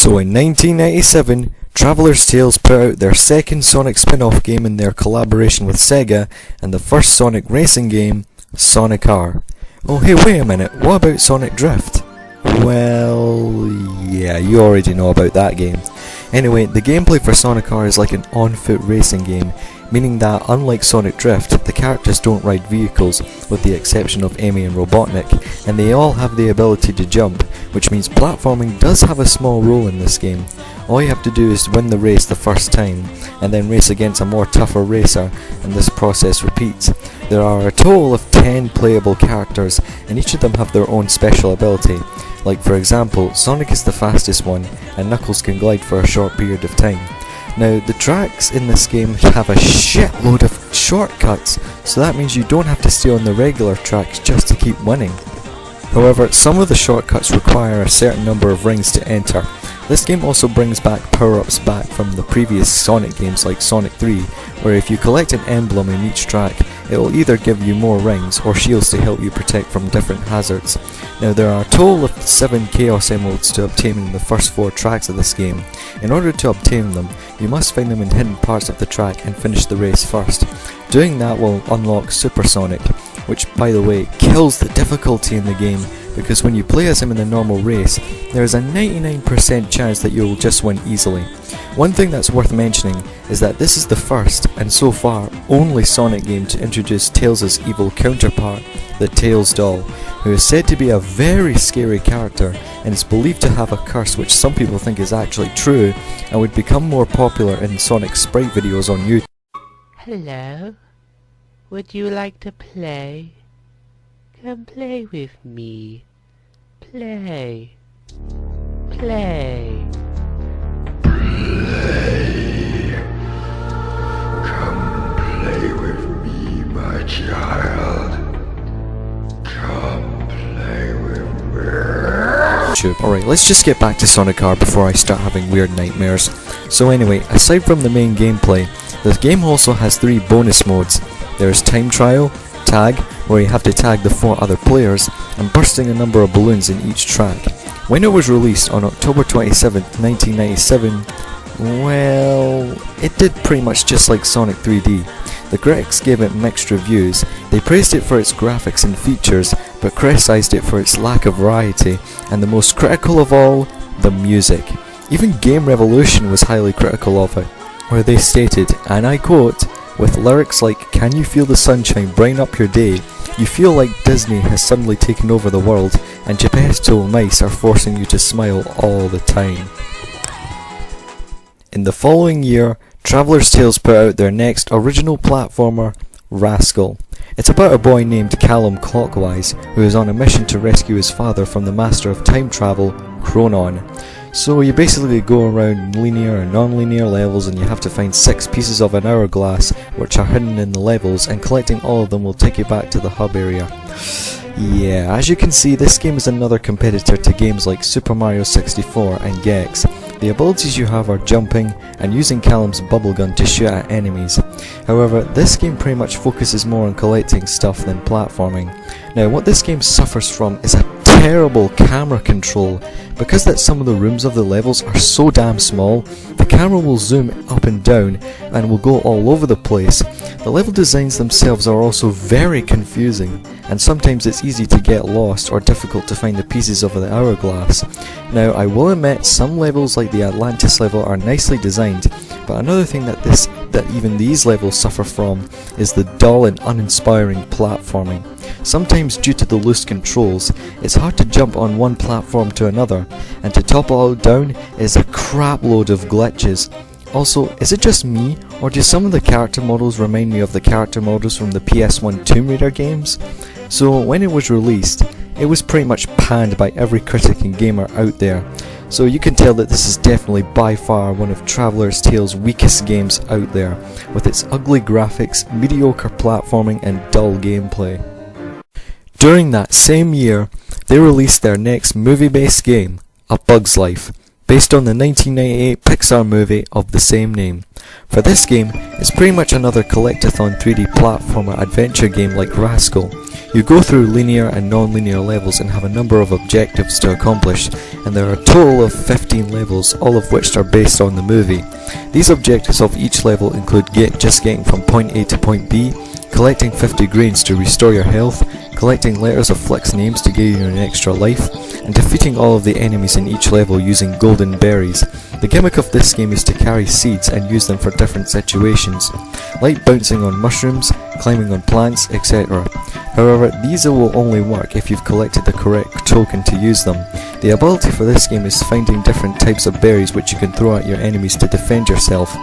So in 1997, Traveller's Tales put out their second Sonic spin-off game in their collaboration with Sega, and the first Sonic racing game, Sonic R. Oh hey, wait a minute, what about Sonic Drift? Well, yeah, you already know about that game. Anyway, the gameplay for Sonic R is like an on-foot racing game, meaning that unlike Sonic Drift, the characters don't ride vehicles, with the exception of Amy and Robotnik, and they all have the ability to jump, which means platforming does have a small role in this game. All you have to do is win the race the first time, and then race against a more tougher racer, and this process repeats. There are a total of 10 playable characters, and each of them have their own special ability. Like for example, Sonic is the fastest one, and Knuckles can glide for a short period of time. Now, the tracks in this game have a shitload of shortcuts, so that means you don't have to stay on the regular tracks just to keep winning. However, some of the shortcuts require a certain number of rings to enter. This game also brings back power-ups back from the previous Sonic games like Sonic 3, where if you collect an emblem in each track, it will either give you more rings or shields to help you protect from different hazards. Now, there are a total of 7 Chaos Emeralds to obtain in the first 4 tracks of this game. In order to obtain them, you must find them in hidden parts of the track and finish the race first. Doing that will unlock Super Sonic, which by the way kills the difficulty in the game, because when you play as him in the normal race, there is a 99% chance that you will just win easily. One thing that's worth mentioning is that this is the first, and so far, only Sonic game to introduce Tails' evil counterpart, the Tails doll, who is said to be a very scary character and is believed to have a curse which some people think is actually true and would become more popular in Sonic sprite videos on YouTube. Hello? Would you like to play? Come play with me. Play. Play. Play. Come play with me, my child. Come play with me. Alright, let's just get back to Sonic R before I start having weird nightmares. So anyway, aside from the main gameplay, the game also has 3 bonus modes. There's Time Trial, Tag, where you have to tag the 4 other players, and bursting a number of balloons in each track. When it was released on October 27th, 1997, well, it did pretty much just like Sonic 3D. The critics gave it mixed reviews. They praised it for its graphics and features, but criticised it for its lack of variety, and the most critical of all, the music. Even Game Revolution was highly critical of it, where they stated, and I quote, "With lyrics like 'Can you feel the sunshine brighten up your day? You feel like Disney has suddenly taken over the world, and Geppetto mice are forcing you to smile all the time.'" In the following year, Traveller's Tales put out their next original platformer, Rascal. It's about a boy named Callum Clockwise, who is on a mission to rescue his father from the master of time travel, Chronon. So you basically go around linear and non-linear levels, and you have to find 6 pieces of an hourglass which are hidden in the levels, and collecting all of them will take you back to the hub area. Yeah, as you can see, this game is another competitor to games like Super Mario 64 and Gex. The abilities you have are jumping and using Callum's bubble gun to shoot at enemies. However, this game pretty much focuses more on collecting stuff than platforming. Now, what this game suffers from is a terrible camera control. Because that some of the rooms of the levels are so damn small, the camera will zoom up and down and will go all over the place. The level designs themselves are also very confusing, and sometimes it's easy to get lost or difficult to find the pieces of the hourglass. Now, I will admit some levels like the Atlantis level are nicely designed, but another thing that even these levels suffer from is the dull and uninspiring platforming. Sometimes due to the loose controls, it's hard to jump on one platform to another, and to top it all down is a crap load of glitches. Also, is it just me, or do some of the character models remind me of the character models from the PS1 Tomb Raider games? So when it was released, it was pretty much panned by every critic and gamer out there. So you can tell that this is definitely by far one of Traveller's Tales' weakest games out there, with its ugly graphics, mediocre platforming and dull gameplay. During that same year, they released their next movie-based game, A Bug's Life. based on the 1998 Pixar movie of the same name. For this game, it's pretty much another collectathon 3D platformer adventure game like Rascal. You go through linear and non-linear levels and have a number of objectives to accomplish, and there are a total of 15 levels, all of which are based on the movie. These objectives of each level include just getting from point A to point B, collecting 50 grains to restore your health, collecting letters of Flick's names to give you an extra life, and defeating all of the enemies in each level using golden berries. The gimmick of this game is to carry seeds and use them for different situations, like bouncing on mushrooms, climbing on plants, etc. However, these will only work if you've collected the correct token to use them. The ability for this game is finding different types of berries which you can throw at your enemies to defend yourself.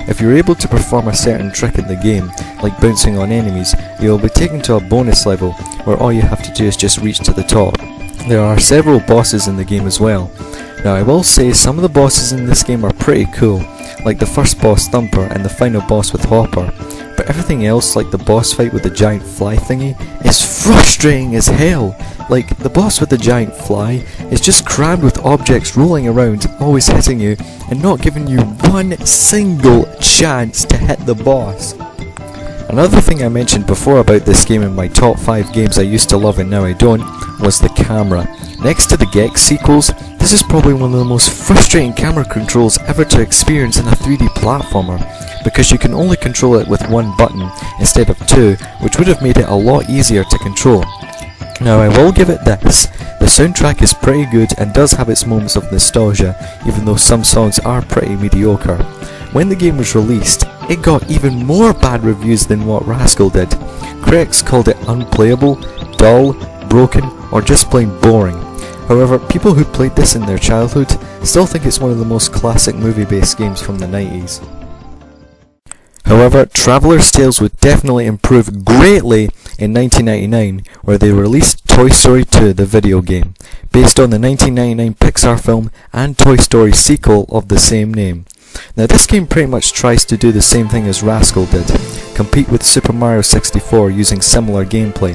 If you're able to perform a certain trick in the game, like bouncing on enemies, you will be taken to a bonus level, where all you have to do is just reach to the top. There are several bosses in the game as well. Now I will say some of the bosses in this game are pretty cool, like the first boss Thumper and the final boss with Hopper, but everything else, like the boss fight with the giant fly thingy, is frustrating as hell. Like, the boss with the giant fly is just crammed with objects rolling around, always hitting you, and not giving you one single chance to hit the boss. Another thing I mentioned before about this game in my top 5 games I used to love and now I don't, was the camera. Next to the Gex sequels, this is probably one of the most frustrating camera controls ever to experience in a 3D platformer, because you can only control it with one button instead of two, which would have made it a lot easier to control. Now I will give it this, the soundtrack is pretty good and does have its moments of nostalgia, even though some songs are pretty mediocre. When the game was released, it got even more bad reviews than what Rascal did. Critics called it unplayable, dull, broken, or just plain boring. However, people who played this in their childhood still think it's one of the most classic movie-based games from the 90s. However, Traveller's Tales would definitely improve greatly in 1999, where they released Toy Story 2, the video game, based on the 1999 Pixar film and Toy Story sequel of the same name. Now this game pretty much tries to do the same thing as Rascal did, compete with Super Mario 64 using similar gameplay.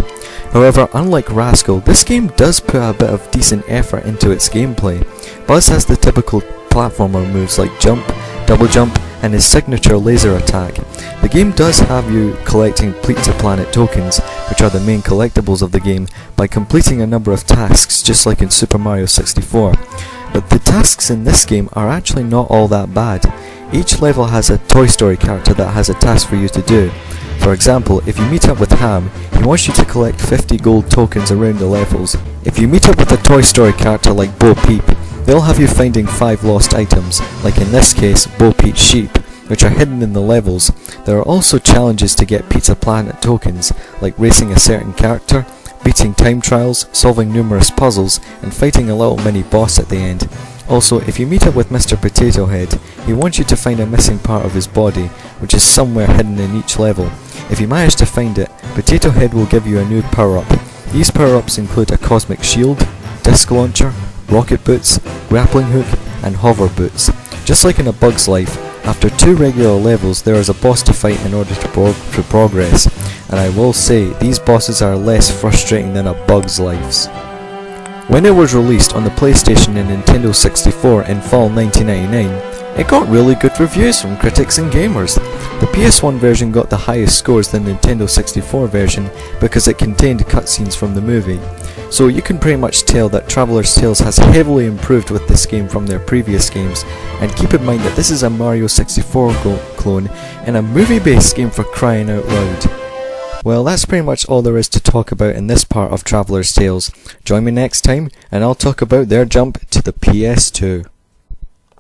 However, unlike Rascal, this game does put a bit of decent effort into its gameplay. Buzz has the typical platformer moves like jump, double jump, and his signature laser attack. The game does have you collecting Pizza Planet tokens, which are the main collectibles of the game, by completing a number of tasks just like in Super Mario 64. But the tasks in this game are actually not all that bad. Each level has a Toy Story character that has a task for you to do. For example, if you meet up with Ham, he wants you to collect 50 gold tokens around the levels. If you meet up with a Toy Story character like Bo Peep, they'll have you finding 5 lost items, like in this case, Bo Peep's sheep, which are hidden in the levels. There are also challenges to get Pizza Planet tokens, like racing a certain character, beating time trials, solving numerous puzzles, and fighting a little mini boss at the end. Also, if you meet up with Mr. Potato Head, he wants you to find a missing part of his body, which is somewhere hidden in each level. If you manage to find it, Potato Head will give you a new power-up. These power-ups include a cosmic shield, disc launcher, rocket boots, grappling hook, and hover boots. Just like in A Bug's Life, after 2 regular levels there is a boss to fight in order to progress, and I will say these bosses are less frustrating than A Bug's Life. When it was released on the PlayStation and Nintendo 64 in fall 1999, it got really good reviews from critics and gamers. The PS1 version got the highest scores than the Nintendo 64 version because it contained cutscenes from the movie. So you can pretty much tell that Traveller's Tales has heavily improved with this game from their previous games, and keep in mind that this is a Mario 64 clone and a movie-based game for crying out loud. Well, that's pretty much all there is to talk about in this part of Traveller's Tales. Join me next time and I'll talk about their jump to the PS2.